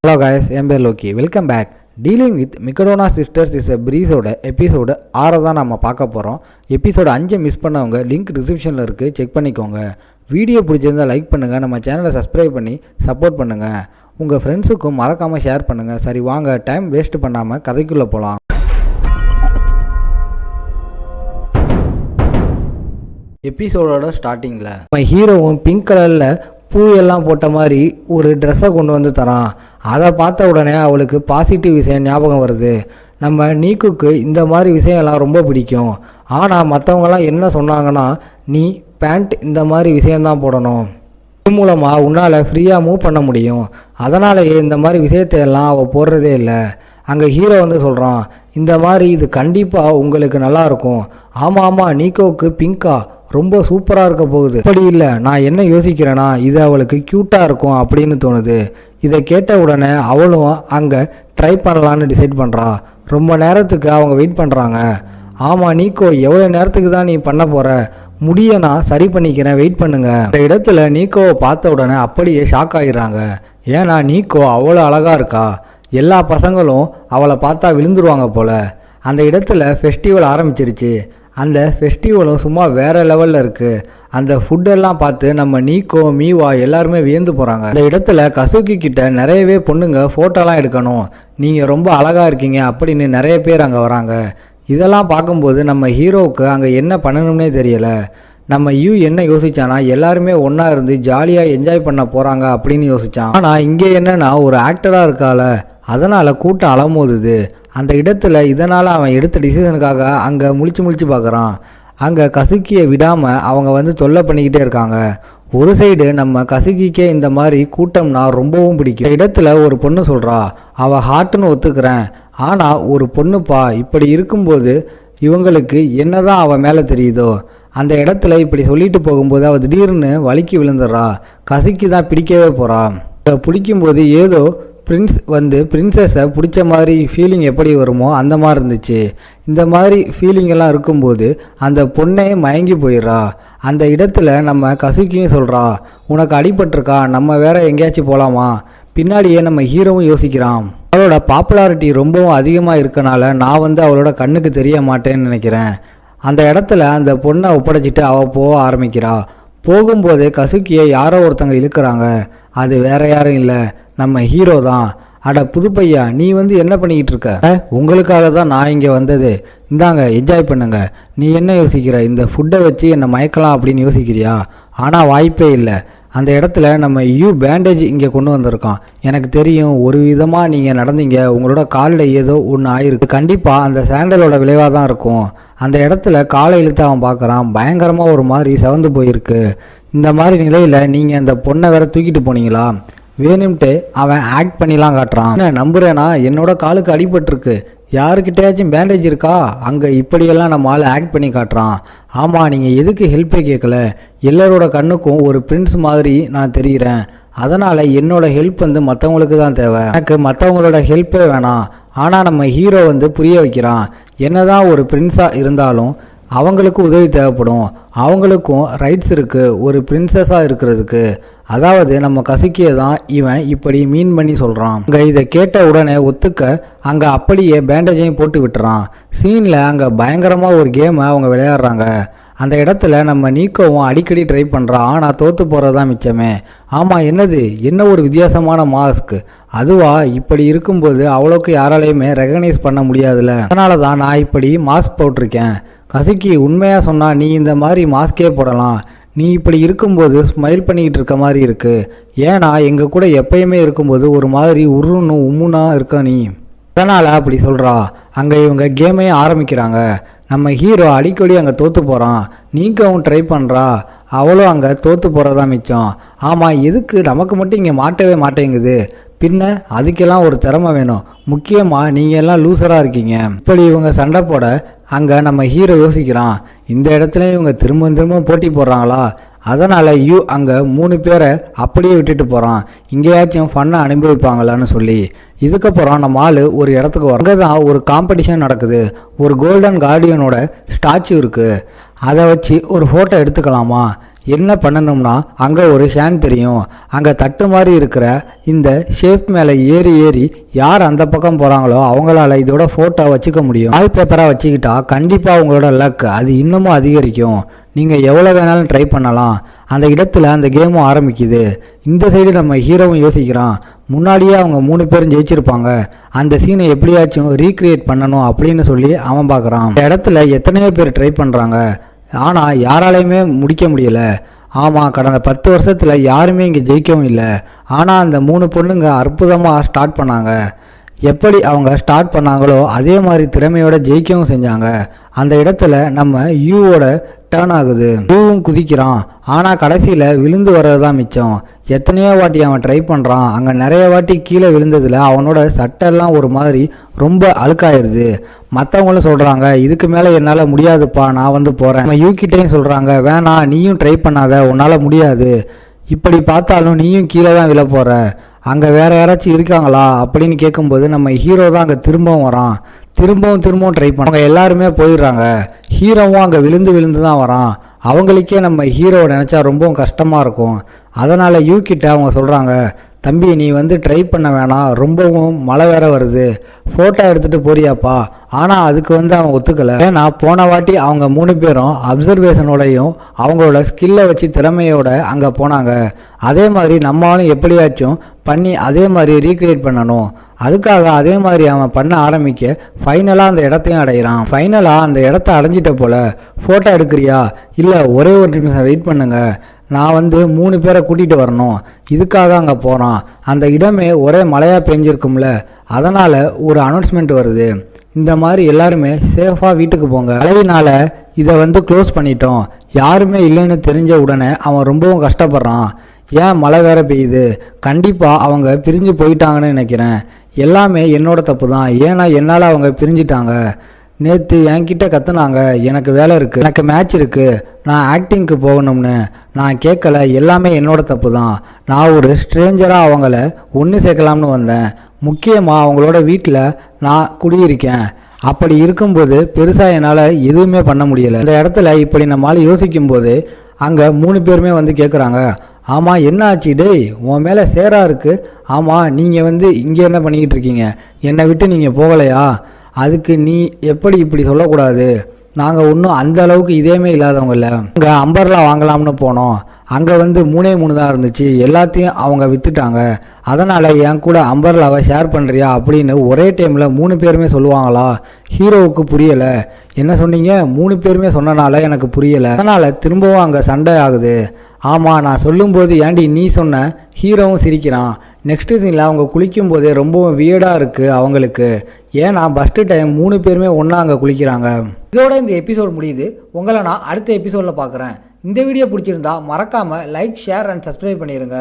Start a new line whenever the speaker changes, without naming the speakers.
Hello guys, I am Loki. Welcome back. Dealing with Mikadona Sisters is a breezeோட episode 6 தான் நம்ம பார்க்க போகிறோம். எபிசோடு 5 மிஸ் பண்ணவங்க லிங்க் டிஸ்கிரிப்ஷனில் இருக்குது, செக் பண்ணிக்கோங்க. வீடியோ பிடிச்சிருந்தால் லைக் பண்ணுங்கள், நம்ம சேனலை சப்ஸ்கிரைப் பண்ணி சப்போர்ட் பண்ணுங்கள். உங்கள் ஃப்ரெண்ட்ஸுக்கும் மறக்காமல் ஷேர் பண்ணுங்கள். சரி வாங்க, டைம் வேஸ்ட் பண்ணாமல் கதைக்குள்ளே போகலாம். எபிசோடோட ஸ்டார்டிங்கில் நம்ம ஹீரோவும் பிங்க் கலரில் பூயெல்லாம் போட்ட மாதிரி ஒரு ட்ரெஸ்ஸை கொண்டு வந்து தரான். அதை பார்த்த உடனே அவளுக்கு பாசிட்டிவ் விஷயம் ஞாபகம் வருது. நம்ம நீக்குக்கு இந்த மாதிரி விஷயம்லாம் ரொம்ப பிடிக்கும். ஆனால் மற்றவங்களாம் என்ன சொன்னாங்கன்னா, நீ பேண்ட் இந்த மாதிரி விஷயந்தான் போடணும், இது மூலமாக உன்னால் ஃப்ரீயாக மூவ் பண்ண முடியும், அதனாலேயே இந்த மாதிரி விஷயத்தையெல்லாம் அவள் போடுறதே இல்லை. அங்கே ஹீரோ வந்து சொல்கிறான், இந்த மாதிரி இது கண்டிப்பாக உங்களுக்கு நல்லாயிருக்கும். ஆமாம், நீக்கோவுக்கு பிங்கா ரொம்ப சூப்பராக இருக்க போகுது. அப்படி இல்லை, நான் என்ன யோசிக்கிறேன்னா இது அவளுக்கு க்யூட்டாக இருக்கும் அப்படின்னு தோணுது. இதை கேட்ட உடனே அவளும் அங்கே ட்ரை பண்ணலான்னு டிசைட் பண்ணுறா. ரொம்ப நேரத்துக்கு அவங்க வெயிட் பண்ணுறாங்க. ஆமாம் நீக்கோ, எவ்வளோ நேரத்துக்கு தான் நீ பண்ண போகிற? முடிய நான் சரி பண்ணிக்கிறேன், வெயிட் பண்ணுங்க. இந்த இடத்துல நீக்கோவை பார்த்த உடனே அப்படியே ஷாக் ஆகிடுறாங்க. ஏன்னா நீக்கோ அவ்வளோ அழகாக இருக்கா. எல்லா பசங்களும் அவளை பார்த்தா விழுந்துருவாங்க போல். அந்த இடத்துல ஃபெஸ்டிவல் ஆரம்பிச்சிருச்சு. அந்த ஃபெஸ்டிவலும் சும்மா வேறு லெவலில் இருக்குது. அந்த ஃபுட்டெல்லாம் பார்த்து நம்ம நீக்கோ மீவா எல்லாருமே வியந்து போகிறாங்க. அந்த இடத்துல கசுகி கிட்ட நிறையவே பொண்ணுங்க ஃபோட்டோலாம் எடுக்கணும், நீங்கள் ரொம்ப அழகாக இருக்கீங்க அப்படின்னு நிறைய பேர் அங்கே வராங்க. இதெல்லாம் பார்க்கும்போது நம்ம ஹீரோவுக்கு அங்கே என்ன பண்ணணும்னே தெரியலை. நம்ம என்ன யோசிச்சானா, எல்லாருமே ஒன்றா இருந்து ஜாலியாக என்ஜாய் பண்ண போகிறாங்க அப்படின்னு யோசித்தான். ஆனால் இங்கே என்னென்னா, ஒரு ஆக்டராக இருக்கால, அதனால் கூட்டம் அலமோதுது. அந்த இடத்துல இதனால் அவன் எடுத்த டிசிஷனுக்காக அங்கே முழிச்சு பார்க்குறான். அங்கே கசுக்கியை விடாமல் அவங்க வந்து தொல்லை பண்ணிக்கிட்டே இருக்காங்க. ஒரு சைடு நம்ம கசுக்கிக்கே இந்த மாதிரி கூட்டம்னா ரொம்பவும் பிடிக்கும். இந்த இடத்துல ஒரு பொண்ணு சொல்கிறா, அவள் ஹார்ட்டுன்னு ஒத்துக்கிறேன், ஆனால் ஒரு பொண்ணுப்பா, இப்படி இருக்கும்போது இவங்களுக்கு என்னதான் அவன் மேலே தெரியுதோ. அந்த இடத்துல இப்படி சொல்லிட்டு போகும்போது அவள் திடீர்னு வலிக்கு விழுந்துடுறா. கசுக்கி தான் பிடிக்கவே போகிறா. பிடிக்கும்போது ஏதோ பிரின்ஸ் வந்து பிரின்சஸை பிடிச்ச மாதிரி ஃபீலிங் எப்படி வருமோ அந்த மாதிரி இருந்துச்சு. இந்த மாதிரி ஃபீலிங்கெல்லாம் இருக்கும்போது அந்த பொண்ணே மயங்கி போயிடுறா. அந்த இடத்துல நம்ம கசுக்கியும் சொல்கிறா, உனக்கு அடிபட்டிருக்கா, நம்ம வேற எங்கேயாச்சும் போகலாமா? பின்னாடியே நம்ம ஹீரோவும் யோசிக்கிறான், அவளோட பாப்புலாரிட்டி ரொம்பவும் அதிகமாக இருக்கனால நான் வந்து அவளோட கண்ணுக்கு தெரிய மாட்டேன்னு நினைக்கிறேன். அந்த இடத்துல அந்த பொண்ணை ஒப்படைச்சிட்டு அவள் போக ஆரம்பிக்கிறா. போகும்போதே கசுக்கியை யாரோ ஒருத்தங்க இழுக்கிறாங்க. அது வேற யாரும் இல்லை, நம்ம ஹீரோ தான். அட புதுப்பையா, நீ வந்து என்ன பண்ணிக்கிட்டு இருக்க? உங்களுக்காக தான் நான் இங்கே வந்தது, இந்தாங்க என்ஜாய் பண்ணுங்க. நீ என்ன யோசிக்கிற, இந்த ஃபுட்டை வச்சு என்னை மயக்கலாம் அப்படின்னு யோசிக்கிறியா? ஆனால் வாய்ப்பே இல்லை. அந்த இடத்துல நம்ம பேண்டேஜ் இங்கே கொண்டு வந்திருக்கான். எனக்கு தெரியும், ஒரு விதமாக நீங்கள் நடந்தீங்க, உங்களோட காலில் ஏதோ ஒன்று ஆயிருக்கு. கண்டிப்பாக அந்த சாண்டலோட விளைவாக தான் இருக்கும். அந்த இடத்துல காலை இழுத்து அவன் பார்க்குறான், பயங்கரமாக ஒரு மாதிரி செவந்து போயிருக்கு. இந்த மாதிரி நிலையில் நீங்கள் அந்த பொண்ணை வேற தூக்கிட்டு போனீங்களா? வேணும்ட்டு அவன் ஆக்ட் பண்ணிலாம் காட்டுறான். என்ன நம்புறேன்னா, என்னோட காலுக்கு அடிபட்டிருக்கு, யாருக்கிட்டையாச்சும் பேண்டேஜ் இருக்கா? அங்கே இப்படியெல்லாம் நம்ம ஆள் ஆக்ட் பண்ணி காட்டுறான். ஆமாம், நீங்கள் எதுக்கு ஹெல்ப்பே கேட்கல? எல்லாரோட கண்ணுக்கும் ஒரு பிரின்ஸ் மாதிரி நான் தெரிகிறேன், அதனால் என்னோட ஹெல்ப் வந்து மற்றவங்களுக்கு தான் தேவை, எனக்கு மற்றவங்களோட ஹெல்ப்பே வேணாம். ஆனால் நம்ம ஹீரோ வந்து புரிய வைக்கிறான், என்னதான் ஒரு பிரின்ஸாக இருந்தாலும் அவங்களுக்கு உதவி தேவைப்படும், அவங்களுக்கும் ரைட்ஸ் இருக்குது ஒரு பிரின்சஸாக இருக்கிறதுக்கு. அதாவது நம்ம கசுக்கியை தான் இவன் இப்படி மீன் பண்ணி சொல்கிறான். அங்கே இதை கேட்ட உடனே ஒத்துக்க அங்கே அப்படியே பேண்டேஜையும் போட்டு விட்டுறான். சீனில் அங்கே பயங்கரமாக ஒரு கேமை அவங்க விளையாடுறாங்க. அந்த இடத்துல நம்ம நீக்கோவும் அடிக்கடி ட்ரை பண்ணுறான், ஆனால் தோற்று போகிறது தான் மிச்சமே. ஆமாம், என்ன ஒரு வித்தியாசமான மாஸ்க், அதுவா? இப்படி இருக்கும்போது அவ்வளோக்கு யாராலையுமே ரெகனைஸ் பண்ண முடியாதுல்ல, அதனால தான் நான் இப்படி மாஸ்க் போட்டிருக்கேன். கசுக்கி, உண்மையாக சொன்னால் நீ இந்த மாதிரி மாஸ்கே போடலாம். நீ இப்படி இருக்கும்போது ஸ்மைல் பண்ணிக்கிட்டு இருக்க மாதிரி இருக்குது. ஏன்னா எங்கள் கூட எப்பயுமே இருக்கும்போது ஒரு மாதிரி உருன்னு உம்முனா இருக்க நீ, அதனால் அப்படி சொல்கிறா. அங்கே இவங்க கேமையும் ஆரம்பிக்கிறாங்க. நம்ம ஹீரோ அடிக்கடி அங்கே தோற்று போகிறான். நீக்கவும் ட்ரை பண்ணுறா, அவளும் அங்கே தோற்று போகிறதா மிச்சம். ஆமாம், எதுக்கு நமக்கு மட்டும் இங்கே மாட்டவே மாட்டேங்குது? பின்ன அதுக்கெல்லாம் ஒரு திறமை வேணும், முக்கியமாக நீங்கள் எல்லாம் லூசராக இருக்கீங்க. இப்படி இவங்க சண்டை போட அங்கே நம்ம ஹீரோ யோசிக்கிறான், இந்த இடத்துல இவங்க திரும்ப போட்டி போடுறாங்களா? அதனால் அங்கே 3 பேரை அப்படியே விட்டுட்டு போகிறான், இங்கேயாச்சும் ஃபன்னை அனுபவிப்பாங்களான்னு சொல்லி. இதுக்கப்புறம் நம்ம ஆள் ஒரு இடத்துக்கு வரோம். அங்கே தான் ஒரு காம்படிஷன் நடக்குது. ஒரு கோல்டன் கார்டியனோட ஸ்டாச்சு இருக்குது. அதை வச்சு ஒரு ஃபோட்டோ எடுத்துக்கலாமா? என்ன பண்ணணும்னா அங்கே ஒரு ஷேன் தெரியும், அங்கே தட்டு மாதிரி இருக்கிற இந்த ஷேப் மேலே ஏறி ஏறி யார் அந்த பக்கம் போகிறாங்களோ அவங்களால இதோட ஃபோட்டோ வச்சுக்க முடியும். வால் பேப்பராக வச்சுக்கிட்டா கண்டிப்பாக உங்களோட லக் அது இன்னமும் அதிகரிக்கும். நீங்கள் எவ்வளோ வேணாலும் ட்ரை பண்ணலாம். அந்த இடத்துல அந்த கேமும் ஆரம்பிக்குது. இந்த சைடு நம்ம ஹீரோவும் யோசிக்கிறான், முன்னாடியே அவங்க 3 பேரும் ஜெயிச்சிருப்பாங்க, அந்த சீனை எப்படியாச்சும் ரீக்ரியேட் பண்ணணும் அப்படின்னு சொல்லி அவன் பார்க்குறான். இந்த இடத்துல எத்தனையோ பேர் ட்ரை பண்ணுறாங்க, ஆனால் யாராலையுமே முடிக்க முடியல. ஆமாம், கடந்த 10 வருஷத்தில் யாருமே இங்கே ஜெயிக்கவும் இல்லை. ஆனால் அந்த 3 பொண்ணுங்க அற்புதமாக ஸ்டார்ட் பண்ணாங்க. எப்படி அவங்க ஸ்டார்ட் பண்ணாங்களோ அதே மாதிரி திறமையோட ஜெயிக்கவும் செஞ்சாங்க. அந்த இடத்துல நம்ம யூவோட டர்ன் ஆகுது. யூவும் குதிக்கிறான், ஆனால் கடைசியில் விழுந்து வர்றது தான் மிச்சம். எத்தனையோ வாட்டி அவன் ட்ரை பண்ணுறான். அங்கே நிறைய வாட்டி கீழே விழுந்ததில் அவனோட சட்டெல்லாம் ஒரு மாதிரி ரொம்ப அழுக்காயிருது. மற்றவங்களும் சொல்கிறாங்க, இதுக்கு மேலே என்னால் முடியாதுப்பா, நான் வந்து போகிறேன். நம்ம யூகிட்டையும் சொல்கிறாங்க, வேணாம் நீயும் ட்ரை பண்ணாத, உன்னால் முடியாது. இப்படி பார்த்தாலும் நீயும் கீழே தான் விழ போகிற. அங்கே வேறு யாராச்சும் இருக்காங்களா அப்படின்னு கேட்கும்போது நம்ம ஹீரோ தான் அங்கே திரும்பவும் வரான். திரும்பவும் ட்ரை பண்ண அவங்க எல்லாருமே போயிடுறாங்க. ஹீரோவும் அங்கே விழுந்து தான் வரான். அவங்களுக்கே நம்ம ஹீரோவை நினச்சா ரொம்பவும் கஷ்டமாக இருக்கும். அதனால் யூகிட்ட அவங்க சொல்கிறாங்க, தம்பி நீ வந்து ட்ரை பண்ண வேணாம், ரொம்பவும் மழை வேற வருது, ஃபோட்டோ எடுத்துகிட்டு போறியாப்பா. ஆனால் அதுக்கு வந்து அவன் ஒத்துக்கலை. ஏன்னா போன வாட்டி அவங்க 3 பேரும் அப்சர்வேஷனோடையும் அவங்களோட ஸ்கில்லை வச்சு திறமையோட அங்கே போனாங்க. அதே மாதிரி நம்மளும் எப்படியாச்சும் பண்ணி அதே மாதிரி ரீக்ரியேட் பண்ணணும். அதுக்காக அதே மாதிரி அவன் பண்ண ஆரம்பிக்க ஃபைனலாக அந்த இடத்தையும் அடைகிறான். ஃபைனலாக அந்த இடத்த அடைஞ்சிட்ட போல், ஃபோட்டோ எடுக்கிறியா? இல்லை ஒரே ஒரு நிமிஷம் வெயிட் பண்ணுங்க, நான் வந்து 3 பேரை கூட்டிகிட்டு வரணும், இதுக்காக அங்கே போகிறான். அந்த இடமே ஒரே மழையாக பெஞ்சிருக்கும்ல, அதனால் ஒரு அனௌன்ஸ்மெண்ட் வருது, இந்த மாதிரி எல்லாருமே சேஃபாக வீட்டுக்கு போங்க. மழையினால் இதை வந்து க்ளோஸ் பண்ணிட்டோம். யாருமே இல்லைன்னு தெரிஞ்ச உடனே அவன் ரொம்பவும் கஷ்டப்படுறான். ஏன் மழை வேற பெய்யுது, கண்டிப்பாக அவங்க பிரிஞ்சு போயிட்டாங்கன்னு நினைக்கிறேன். எல்லாமே என்னோட தப்பு தான், ஏன்னா என்னால் அவங்க பிரிஞ்சிட்டாங்க. நேற்று என்கிட்ட கற்றுனாங்க, எனக்கு வேலை இருக்குது, எனக்கு மேட்ச் இருக்குது, நான் ஆக்டிங்க்கு போகணும்னு. நான் கேட்கல, எல்லாமே என்னோட தப்பு தான். நான் ஒரு ஸ்ட்ரேஞ்சராக அவங்கள ஒன்று சேர்க்கலாம்னு வந்தேன். முக்கியமாக அவங்களோட வீட்டில் நான் குடியிருக்கேன். அப்படி இருக்கும்போது பெருசாக என்னால் எதுவுமே பண்ண முடியலை. இந்த இடத்துல இப்படி நம்மளால் யோசிக்கும்போது அங்கே 3 பேருமே வந்து கேட்குறாங்க, ஆமாம் என்ன ஆச்சு டேய், உன் மேலே சேரா இருக்குது. ஆமாம் நீங்கள் வந்து இங்கே என்ன பண்ணிக்கிட்டு இருக்கீங்க, என்னை விட்டு நீங்கள் போகலையா? அதுக்கு நீ எப்படி இப்படி சொல்லக்கூடாது, நாங்கள் ஒன்றும் அந்த அளவுக்கு இதேமே இல்லாதவங்கள. அங்கே அம்பர்லா வாங்கலாம்னு போனோம், அங்கே வந்து 3 தான் இருந்துச்சு, எல்லாத்தையும் அவங்க விற்றுட்டாங்க. அதனால் என் கூட அம்பர்லாவை ஷேர் பண்ணுறியா அப்படின்னு ஒரே டைமில் 3 பேருமே சொல்லுவாங்களா? ஹீரோவுக்கு புரியலை. என்ன சொன்னீங்க? 3 பேருமே சொன்னனால எனக்கு புரியலை. அதனால் திரும்பவும் அங்கே சண்டை ஆகுது. ஆமாம் நான் சொல்லும்போது ஏண்டி நீ சொன்ன? ஹீரோவும் சிரிக்கிறான். நெக்ஸ்ட் சீனில் அவங்க குளிக்கும் போதே ரொம்பவும் வியர்டாக இருக்குது அவங்களுக்கு. ஏன்னா ஃபஸ்ட்டு டைம் 3 பேருமே ஒன்றா அங்கே குளிக்கிறாங்க. இதோட இந்த எபிசோட் முடியுது. உங்களை நான் அடுத்த எபிசோடில் பார்க்குறேன். இந்த வீடியோ பிடிச்சிருந்தா மறக்காமல் லைக், ஷேர் அண்ட் சப்ஸ்கிரைப் பண்ணிடுங்க.